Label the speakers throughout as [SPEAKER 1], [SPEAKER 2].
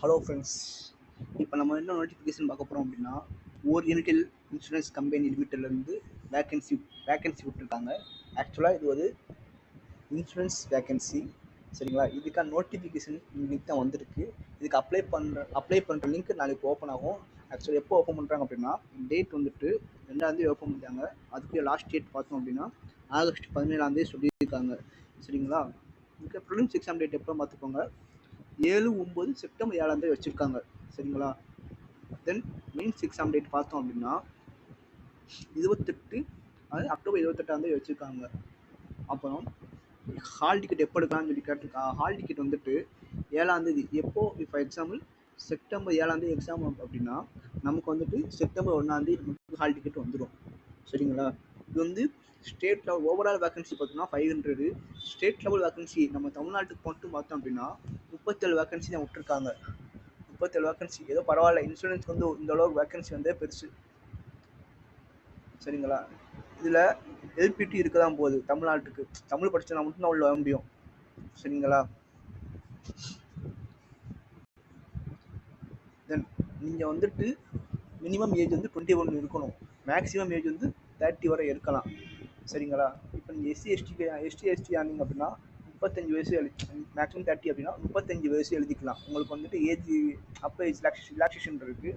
[SPEAKER 1] Hello friends, இப்போ நம்ம என்ன நோட்டிஃபிகேஷன் பார்க்க போகிறோம் அப்படின்னா, ஓரியன்டல் இன்சூரன்ஸ் கம்பெனி லிமிட்டட்லேருந்து வேக்கன்சி விட்டுருக்காங்க. ஆக்சுவலாக இது ஒரு இன்சூரன்ஸ் வேக்கன்சி, சரிங்களா? இதுக்கான நோட்டிஃபிகேஷன் இன்னைக்கு தான் வந்திருக்கு. இதுக்கு அப்ளை பண்ணுற லிங்க் நாளைக்கு ஓப்பன் ஆகும். ஆக்சுவலாக எப்போ ஓப்பன் பண்ணுறாங்க அப்படின்னா, டேட் வந்துட்டு 2ஆம் ஓப்பன் பண்ணிட்டாங்க. அதுக்கு லாஸ்ட் டேட் பார்த்தோம் அப்படின்னா ஆகஸ்ட் 17ஆம் சொல்லியிருக்காங்க, சரிங்களா? இதுக்கு ப்ரிலிம்ஸ் எக்ஸாம் டேட் எப்போ பார்த்துக்கோங்க, 7-9 செப்டம்பர் 7ஆம் வச்சுருக்காங்க, சரிங்களா? தென் மெயின்ஸ் எக்ஸாம் டேட் பார்த்தோம் அப்படின்னா 28 அக்டோபர் 28ஆம் வச்சுருக்காங்க. அப்புறம் ஹால் டிக்கெட் எப்போ எடுக்கலாம்னு சொல்லி கேட்டிருக்காங்க. ஹால் டிக்கெட் வந்துட்டு 7ஆம் எப்போ இப்போ எக்ஸாம்பிள் செப்டம்பர் 7ஆம் எக்ஸாம் அப்படின்னா நமக்கு வந்துட்டு செப்டம்பர் 1ஆம் நமக்கு ஹால் டிக்கெட் வந்துடும், சரிங்களா? இது வந்து ஸ்டேட் லெவல் ஓவரால் வேகன்சி பார்த்தோம்னா 500. ஸ்டேட் லெவல் வேகன்சி நம்ம தமிழ்நாட்டுக்கு மட்டும் பார்த்தோம் அப்படின்னா 37 வேகன்சி தான் விட்டுருக்காங்க. 37 வேகன்சி ஏதோ பரவாயில்ல, இன்சூரன்ஸ்க்கு வந்து இந்த அளவுக்கு வேகன்சி வந்து பெருசு, சரிங்களா? இதில் எல்பிடி இருக்க தான் போகுது. தமிழ்நாட்டுக்கு தமிழ் படிச்சா மட்டும்தான் உள்ள வர முடியும், சரிங்களா? தென் நீங்கள் வந்துட்டு மினிமம் ஏஜ் வந்து 21 இருக்கணும், மேக்ஸிமம் ஏஜ் வந்து 30 வரை இருக்கலாம், சரிங்களா? இப்போ நீங்கள் எஸ்டி ஆனீங்க அப்படின்னா 35 வயசு மேக்ஸிமம் 30 அப்படின்னா 35 வயசு எழுதிக்கலாம். உங்களுக்கு வந்துட்டு ஏஜ் அப்போ ரிலாக்ஸேஷன் இருக்குது.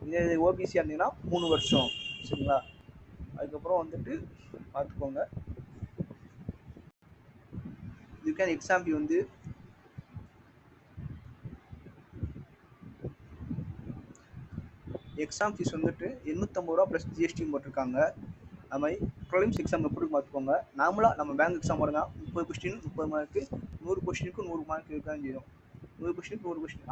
[SPEAKER 1] இதே ஓபிசியாக இருந்தீங்கன்னா 3 வருஷம், சரிங்களா? அதுக்கப்புறம் வந்துட்டு பார்த்துக்கோங்க, இதுக்கான எக்ஸாம் ஃபீ வந்து எக்ஸாம் ஃபீஸ் வந்துட்டு 850 ரூபா ப்ளஸ் ஜிஎஸ்டி போட்டிருக்காங்க. அது மாதிரி ப்ரிலிம்ஸ் எக்ஸாம் எப்படி பார்த்துக்கோங்க, நார்மலாக நம்ம பேங்க் எக்ஸாம் வருங்க, 30 கொஸ்டின் 30 மார்க்கு, 100 கொஸ்டினுக்கு 100 மார்க் இருக்கான்னு செய்யும். 100 கொஸ்டினுக்கு 100 கொஸ்டின்.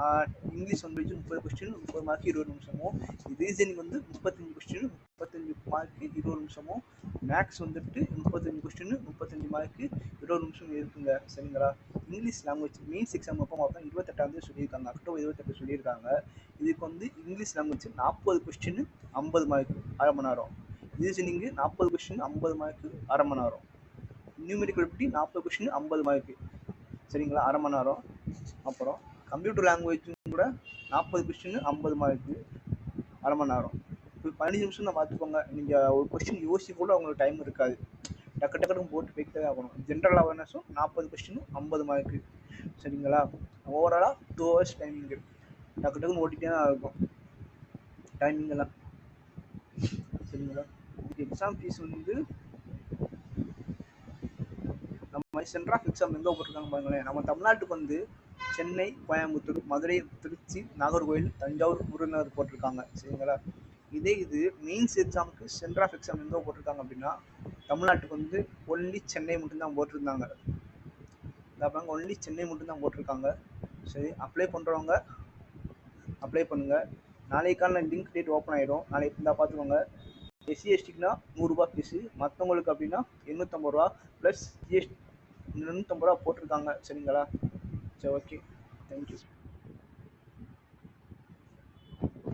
[SPEAKER 1] இங்கிலீஷ் வந்துச்சு 30 கொஸ்டின் 30 மார்க்கு 20 நிமிஷமும், ரீசனிங் வந்து 35 கொஸ்டின் 35 மார்க்கு 20 நிமிஷமும், மேக்ஸ் வந்துட்டு 35 கொஸ்டின் 35 மார்க்கு 20 நிமிஷம் இருக்குங்க, சரிங்களா? இங்கிலீஷ் லாங்குவேஜ் மெயின்ஸ் எக்ஸாம் எப்போ பார்த்தா 28ஆம் சொல்லியிருக்காங்க, அக்டோபர் 28 சொல்லியிருக்காங்க. இதுக்கு வந்து இங்கிலீஷ் லாங்குவேஜ் 40 கொஸ்டின் 50 மார்க்கு அரை மணி நேரம், ரீசனிங் 40 கொஸ்டின் 50 மார்க்கு அரை மணி நேரம், நியூமெரிக்கல் எப்படி 40 கொஸ்டின் 50 மார்க்கு, சரிங்களா, அரை மணி நேரம். அப்புறம் கம்ப்யூட்டர் லாங்குவேஜும் கூட 40 கொஸ்டின் 50 மார்க்கு அரை மணி நேரம். இப்போ 15 நிமிஷம் தான் பார்த்துக்கோங்க. நீங்கள் ஒரு கொஸ்டின் யோசிச்சு கூட உங்களுக்கு டைம் இருக்காது, டக்கு டக்குன்னு போட்டு போய்கிட்டே ஆகணும். ஜென்ரல் அவேர்னஸும் 40 கொஸ்டினும் 50 மார்க்கு, சரிங்களா? ஓவராலாக 2 hours டைமிங்கு, டக்கு டக்குன்னு ஓட்டிகிட்டே தான் இருக்கும் டைமிங்கெல்லாம், சரிங்களா? இதுக்கு எக்ஸாம் ஃபீஸ் வந்து நம்ம சென்டர் ஆஃப் எக்ஸாம் எங்கே போட்டிருக்காங்க பாருங்களேன். நம்ம தமிழ்நாட்டுக்கு வந்து சென்னை, கோயம்புத்தூர், மதுரை, திருச்சி, நாகர்கோவில், தஞ்சாவூர், விருதுநகர் போட்டிருக்காங்க, சரிங்களா? இதே இது மெயின்ஸ் எக்ஸாமுக்கு சென்டர் ஆஃப் எக்ஸாம் எங்கே போட்டிருக்காங்க அப்படின்னா தமிழ்நாட்டுக்கு வந்து ஒன்லி சென்னை மட்டும்தான் போட்டிருந்தாங்க. அப்புறம் ஒன்லி சென்னை மட்டும்தான் போட்டிருக்காங்க. சரி, அப்ளை பண்ணுறவங்க அப்ளை பண்ணுங்கள். நாளைக்கான லிங்க் டேட் ஓப்பன் ஆகிடும். நாளைக்கு இருந்தால் பார்த்துக்கோங்க. எஸ்சி எஸ்டிக்குனா 100 ரூபா ஃபீஸு, மற்றவங்களுக்கு அப்படின்னா 850 ரூபா ப்ளஸ் ஜிஎஸ்டி 250 ரூபா போட்டிருக்காங்க, சரிங்களா? சரி, ஓகே, தேங்க்யூ.